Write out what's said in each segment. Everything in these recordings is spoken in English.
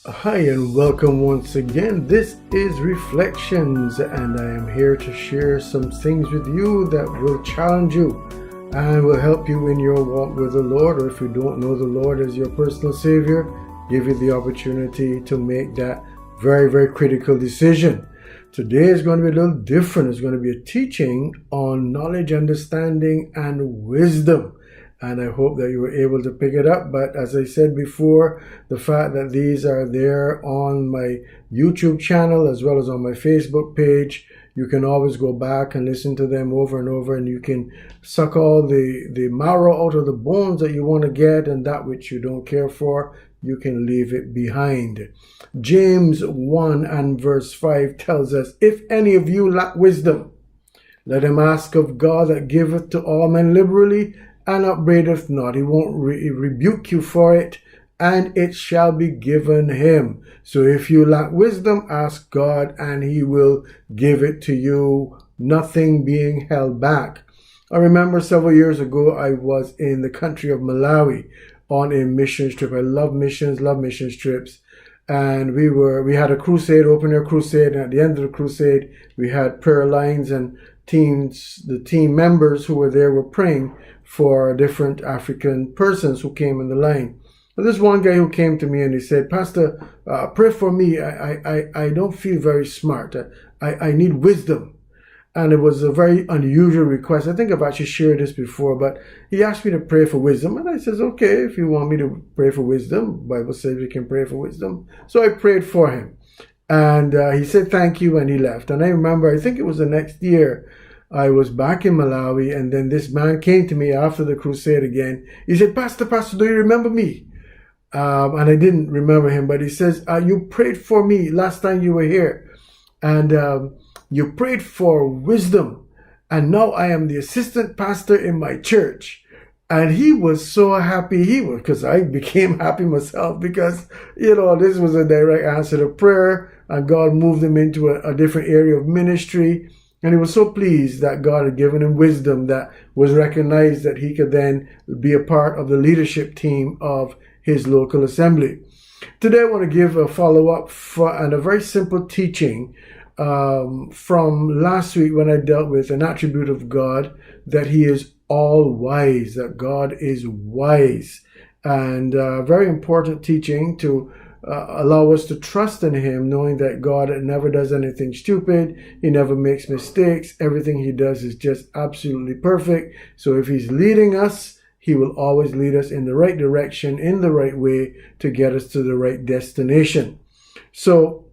Hi and welcome once again. This is Reflections, and I am here to share some things with you that will challenge you and will help you in your walk with the Lord. Or if you don't know the Lord as your personal Savior, give you the opportunity to make that very, very critical decision. Today is going to be a little different. It's going to be a teaching on knowledge, understanding, and wisdom. And I hope that you were able to pick it up. But as I said before, the fact that these are there on my YouTube channel as well as on my Facebook page, you can always go back and listen to them over and over, and you can suck all the marrow out of the bones that you want to get, and that which you don't care for, you can leave it behind. James 1 and verse 5 tells us, "If any of you lack wisdom, let him ask of God that giveth to all men liberally, and upbraideth not." He won't rebuke you for it, and it shall be given him. So if you lack wisdom, ask God, and he will give it to you, nothing being held back. I remember several years ago, I was in the country of Malawi on a missions trip. I love missions trips. And we had a crusade, open air crusade, and at the end of the crusade, we had prayer lines, and the team members who were there were praying for different African persons who came in the line. But there's one guy who came to me and he said, "Pastor, pray for me. I don't feel very smart. I need wisdom." And it was a very unusual request. I think I've actually shared this before, but he asked me to pray for wisdom. And I says, okay, if you want me to pray for wisdom, the Bible says we can pray for wisdom. So I prayed for him. And he said, thank you, and he left. And I remember, I think it was the next year, I was back in Malawi, and then this man came to me after the crusade again. He said, Pastor, do you remember me? And I didn't remember him, but he says, you prayed for me last time you were here. And you prayed for wisdom, and now I am the assistant pastor in my church. And he was so happy, because I became happy myself, because, this was a direct answer to prayer, and God moved him into a different area of ministry. And he was so pleased that God had given him wisdom that was recognized that he could then be a part of the leadership team of his local assembly. Today I want to give a follow-up and a very simple teaching from last week when I dealt with an attribute of God, that he is all wise, that God is wise. And very important teaching to allow us to trust in him, knowing that God never does anything stupid. He never makes mistakes. Everything he does is just absolutely perfect. So if he's leading us, he will always lead us in the right direction, in the right way, to get us to the right destination. So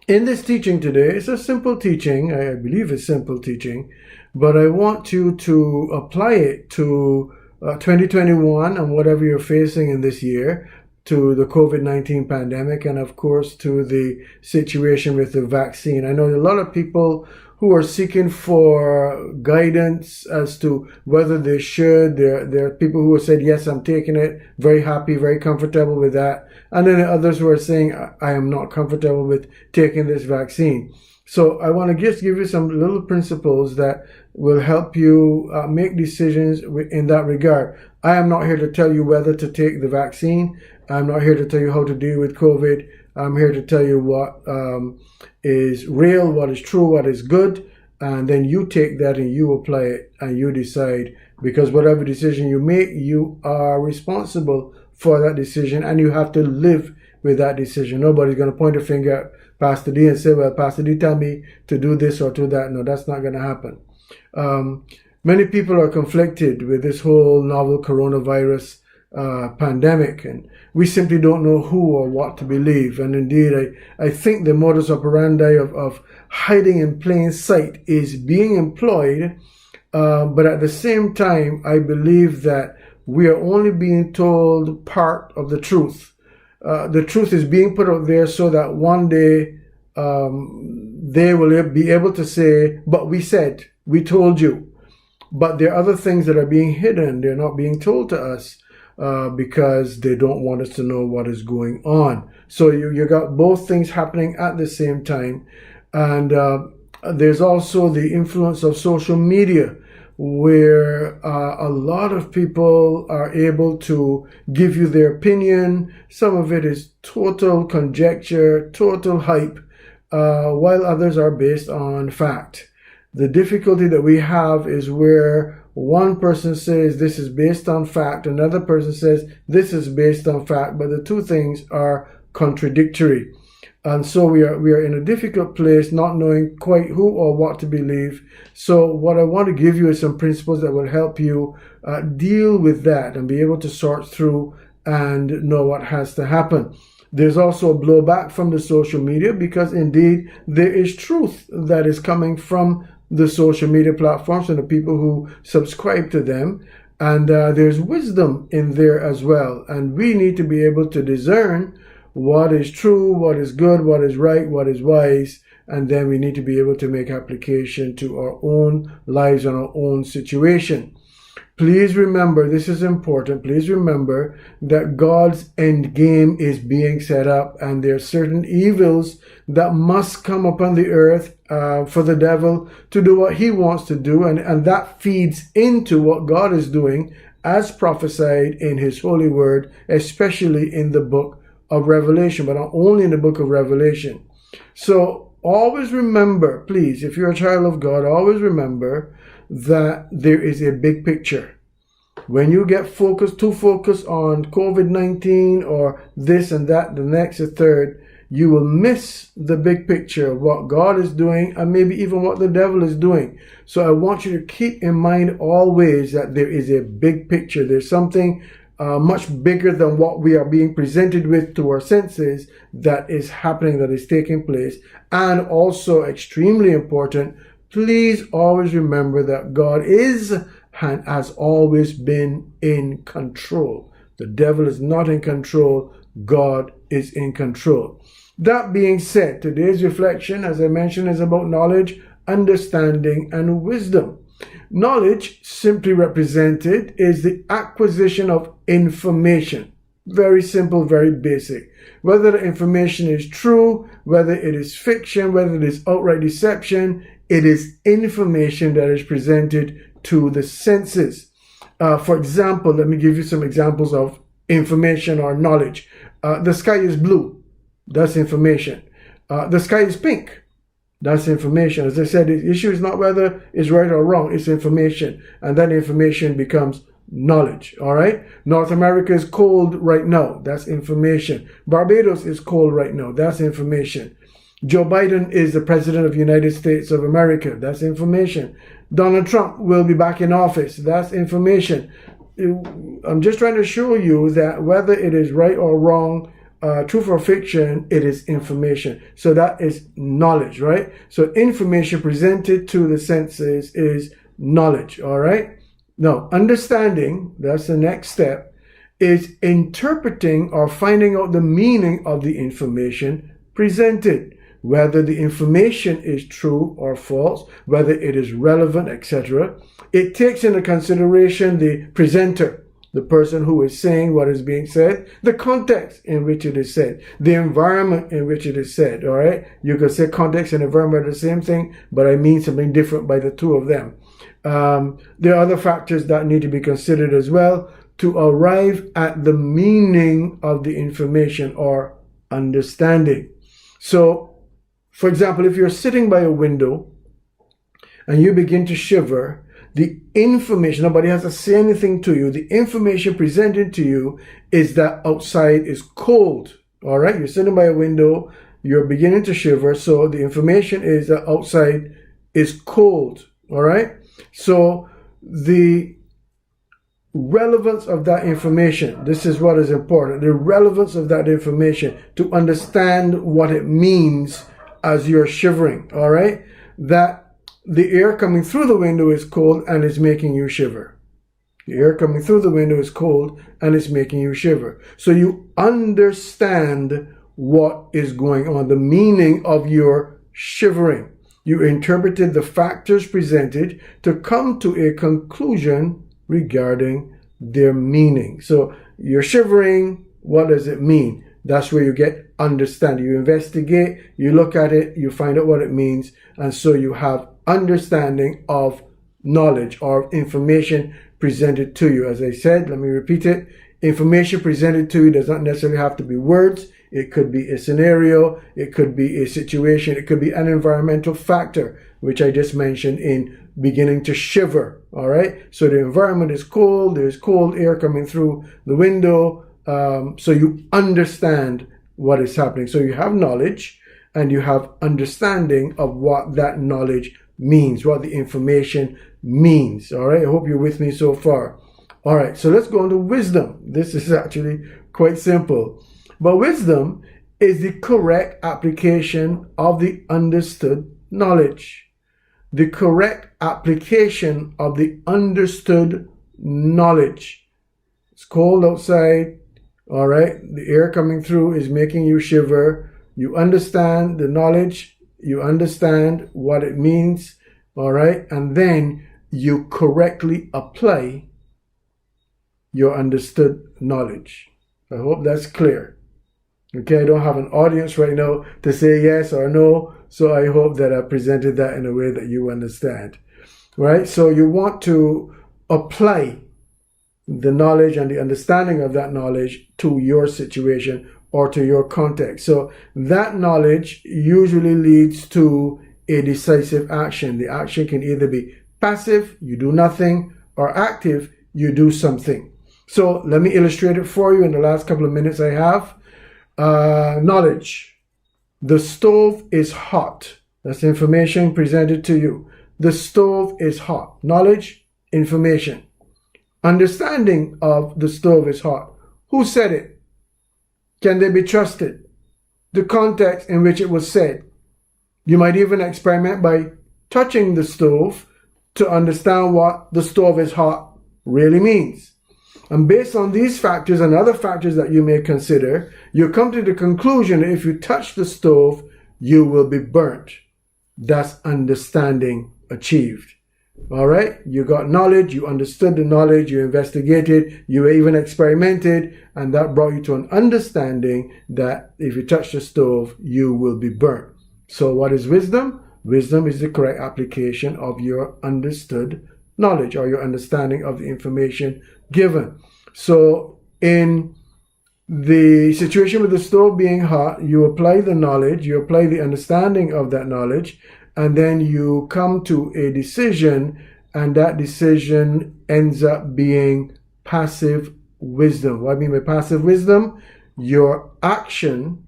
in this teaching today, it's a simple teaching. I believe it's simple teaching, but I want you to apply it to 2021 and whatever you're facing in this year, to the COVID-19 pandemic, and of course to the situation with the vaccine. I know a lot of people who are seeking for guidance as to whether they should. There are people who have said, yes, I'm taking it, very happy, very comfortable with that. And then others who are saying, I am not comfortable with taking this vaccine. So I want to just give you some little principles that will help you make decisions in that regard. I am not here to tell you whether to take the vaccine. I'm not here to tell you how to deal with COVID. I'm here to tell you what is real, what is true, what is good. And then you take that and you apply it and you decide. Because whatever decision you make, you are responsible for that decision, and you have to live with that decision. Nobody's going to point a finger at Pastor D and say, well, Pastor D tell me to do this or do that. No, that's not going to happen. Many people are conflicted with this whole novel coronavirus pandemic, and we simply don't know who or what to believe. And indeed, I think the modus operandi of hiding in plain sight is being employed, but at the same time, I believe that we are only being told part of the truth. The truth is being put out there so that one day they will be able to say, but we said, we told you. But there are other things that are being hidden. They're not being told to us because they don't want us to know what is going on. So you got both things happening at the same time. And there's also the influence of social media. where a lot of people are able to give you their opinion. Some of it is total conjecture, total hype, while others are based on fact. The difficulty that we have is where one person says this is based on fact, another person says this is based on fact, but the two things are contradictory. And so we are in a difficult place, not knowing quite who or what to believe. So what I want to give you is some principles that will help you deal with that and be able to sort through and know what has to happen. There's also a blowback from the social media, because indeed there is truth that is coming from the social media platforms and the people who subscribe to them. And there's wisdom in there as well. And we need to be able to discern what is true, what is good, what is right, what is wise, and then we need to be able to make application to our own lives and our own situation. Please remember, this is important, please remember that God's end game is being set up, and there are certain evils that must come upon the earth for the devil to do what he wants to do, and that feeds into what God is doing as prophesied in his holy word, especially in the book of Revelation, but not only in the book of Revelation. So always remember, please, if you're a child of God, always remember that there is a big picture. When you get too focused on COVID-19 or this and that, the next, the third, you will miss the big picture of what God is doing and maybe even what the devil is doing. So I want you to keep in mind always that there is a big picture. There's something much bigger than what we are being presented with to our senses that is happening, that is taking place. And also extremely important, please always remember that God is and has always been in control. The devil is not in control. God is in control. That being said, today's reflection, as I mentioned, is about knowledge, understanding, and wisdom. Knowledge, simply represented, is the acquisition of information. Very simple, very basic. Whether the information is true, whether it is fiction, whether it is outright deception, it is information that is presented to the senses. For example, let me give you some examples of information or knowledge. The sky is blue. That's information. The sky is pink. That's information. As I said, the issue is not whether it's right or wrong. It's information. And that information becomes knowledge. All right? North America is cold right now. That's information. Barbados is cold right now. That's information. Joe Biden is the president of the United States of America. That's information. Donald Trump will be back in office. That's information. I'm just trying to show you that whether it is right or wrong, truth or fiction, it is information. So that is knowledge, right? So information presented to the senses is knowledge, all right? Now, understanding, that's the next step, is interpreting or finding out the meaning of the information presented, whether the information is true or false, whether it is relevant, etc. It takes into consideration the presenter, the person who is saying what is being said, the context in which it is said, the environment in which it is said, all right? You could say context and environment are the same thing, but I mean something different by the two of them. There are other factors that need to be considered as well to arrive at the meaning of the information or understanding. So, for example, if you're sitting by a window and you begin to shiver, the information, nobody has to say anything to you, the information presented to you is that outside is cold. All right, you're sitting by a window, you're beginning to shiver, so the information is that outside is cold. All right, so the relevance of that information, this is what is important, the relevance of that information to understand what it means as you're shivering. All right, that the air coming through the window is cold and it's making you shiver. The air coming through the window is cold and it's making you shiver. So you understand what is going on, the meaning of your shivering. You interpreted the factors presented to come to a conclusion regarding their meaning. So you're shivering, what does it mean? That's where you get understanding. You investigate, you look at it, you find out what it means, and so you have understanding of knowledge or information presented to you. As I said, let me repeat it. Information presented to you does not necessarily have to be words. It could be a scenario. It could be a situation. It could be an environmental factor, which I just mentioned in beginning to shiver. All right. So the environment is cold. There's cold air coming through the window. So you understand what is happening. So you have knowledge and you have understanding of what that knowledge means, what the information means. All right. I hope you're with me so far. All right. So let's go on to wisdom. This is actually quite simple. But wisdom is the correct application of the understood knowledge. The correct application of the understood knowledge. It's cold outside. All right. The air coming through is making you shiver. You understand the knowledge. You understand what it means. All right. And then you correctly apply your understood knowledge. I hope that's clear. Okay, I don't have an audience right now to say yes or no, so I hope that I presented that in a way that you understand. Right? So you want to apply the knowledge and the understanding of that knowledge to your situation or to your context. So that knowledge usually leads to a decisive action. The action can either be passive, you do nothing, or active, you do something. So let me illustrate it for you in the last couple of minutes I have. Knowledge. The stove is hot. That's information presented to you. The stove is hot. Knowledge, information. Understanding of the stove is hot. Who said it? Can they be trusted? The context in which it was said. You might even experiment by touching the stove to understand what the stove is hot really means. And based on these factors and other factors that you may consider, you come to the conclusion that if you touch the stove, you will be burnt. That's understanding achieved. All right? You got knowledge, you understood the knowledge, you investigated, you even experimented, and that brought you to an understanding that if you touch the stove, you will be burnt. So what is wisdom? Wisdom is the correct application of your understood knowledge or your understanding of the information given. So in the situation with the stove being hot, you apply the knowledge, you apply the understanding of that knowledge, and then you come to a decision, and that decision ends up being passive wisdom. What I mean by passive wisdom? Your action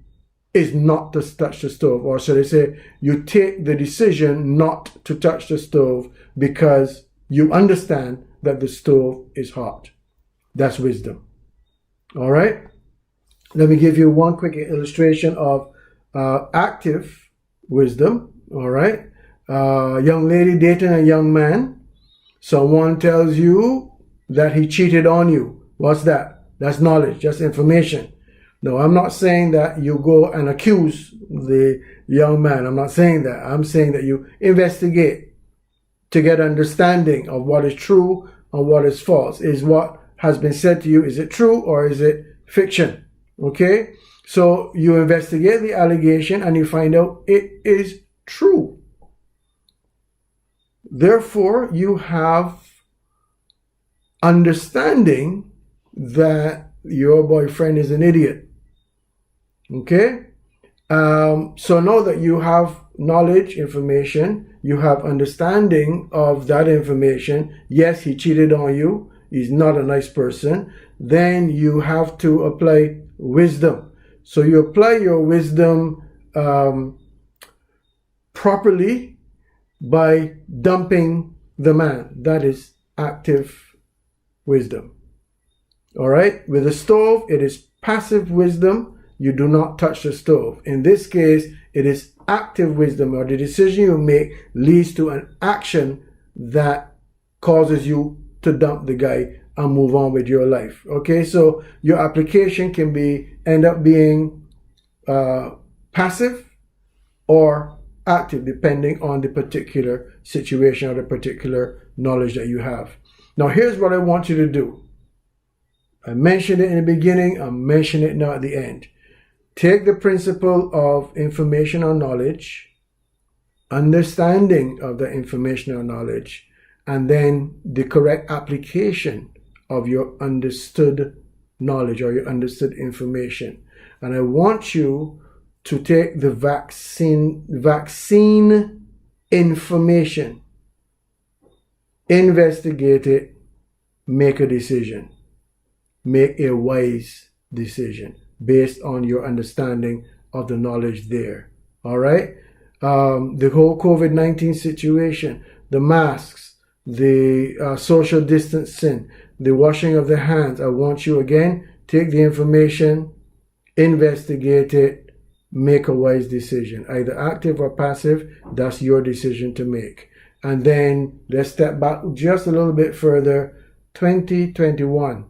is not to touch the stove, or should I say, you take the decision not to touch the stove because you understand that the stove is hot. That's wisdom. All right. Let me give you one quick illustration of active wisdom. All right. Young lady dating a young man. Someone tells you that he cheated on you. What's that? That's knowledge. That's information. No, I'm not saying that you go and accuse the young man. I'm not saying that. I'm saying that you investigate to get understanding of what is true and what is false. Is what has been said to you, is it true or is it fiction? Okay? So you investigate the allegation and you find out it is true. Therefore, you have understanding that your boyfriend is an idiot. Okay? So now that you have knowledge, information, you have understanding of that information. Yes, he cheated on you. He's not a nice person. Then you have to apply wisdom. So you apply your wisdom properly by dumping the man. That is active wisdom. All right? With the stove, it is passive wisdom. You do not touch the stove. In this case, it is active wisdom, or the decision you make leads to an action that causes you to dump the guy and move on with your life. Okay, so your application can end up being passive or active, depending on the particular situation or the particular knowledge that you have. Now, here's what I want you to do. I mentioned it in the beginning. I'm mentioning it now at the end. Take the principle of information or knowledge, understanding of the information or knowledge, and then the correct application of your understood knowledge or your understood information. And I want you to take the vaccine information, investigate it, make a decision. Make a wise decision based on your understanding of the knowledge there. All right? The whole COVID-19 situation, the masks, the social distancing, the washing of the hands. I want you again, take the information, investigate it, make a wise decision, either active or passive. That's your decision to make. And then let's step back just a little bit further. 2021.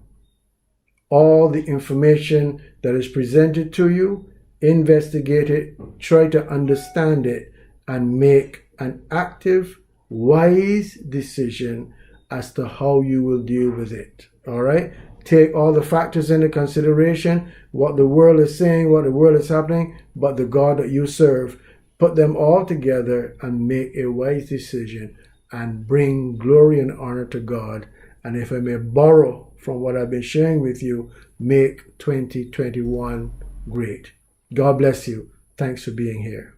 All the information that is presented to you, investigate it, try to understand it, and make an active, wise decision as to how you will deal with it. All right? Take all the factors into consideration, what the world is saying, what the world is happening, but the God that you serve. Put them all together and make a wise decision and bring glory and honor to God. And if I may borrow from what I've been sharing with you, make 2021 great. God bless you. Thanks for being here.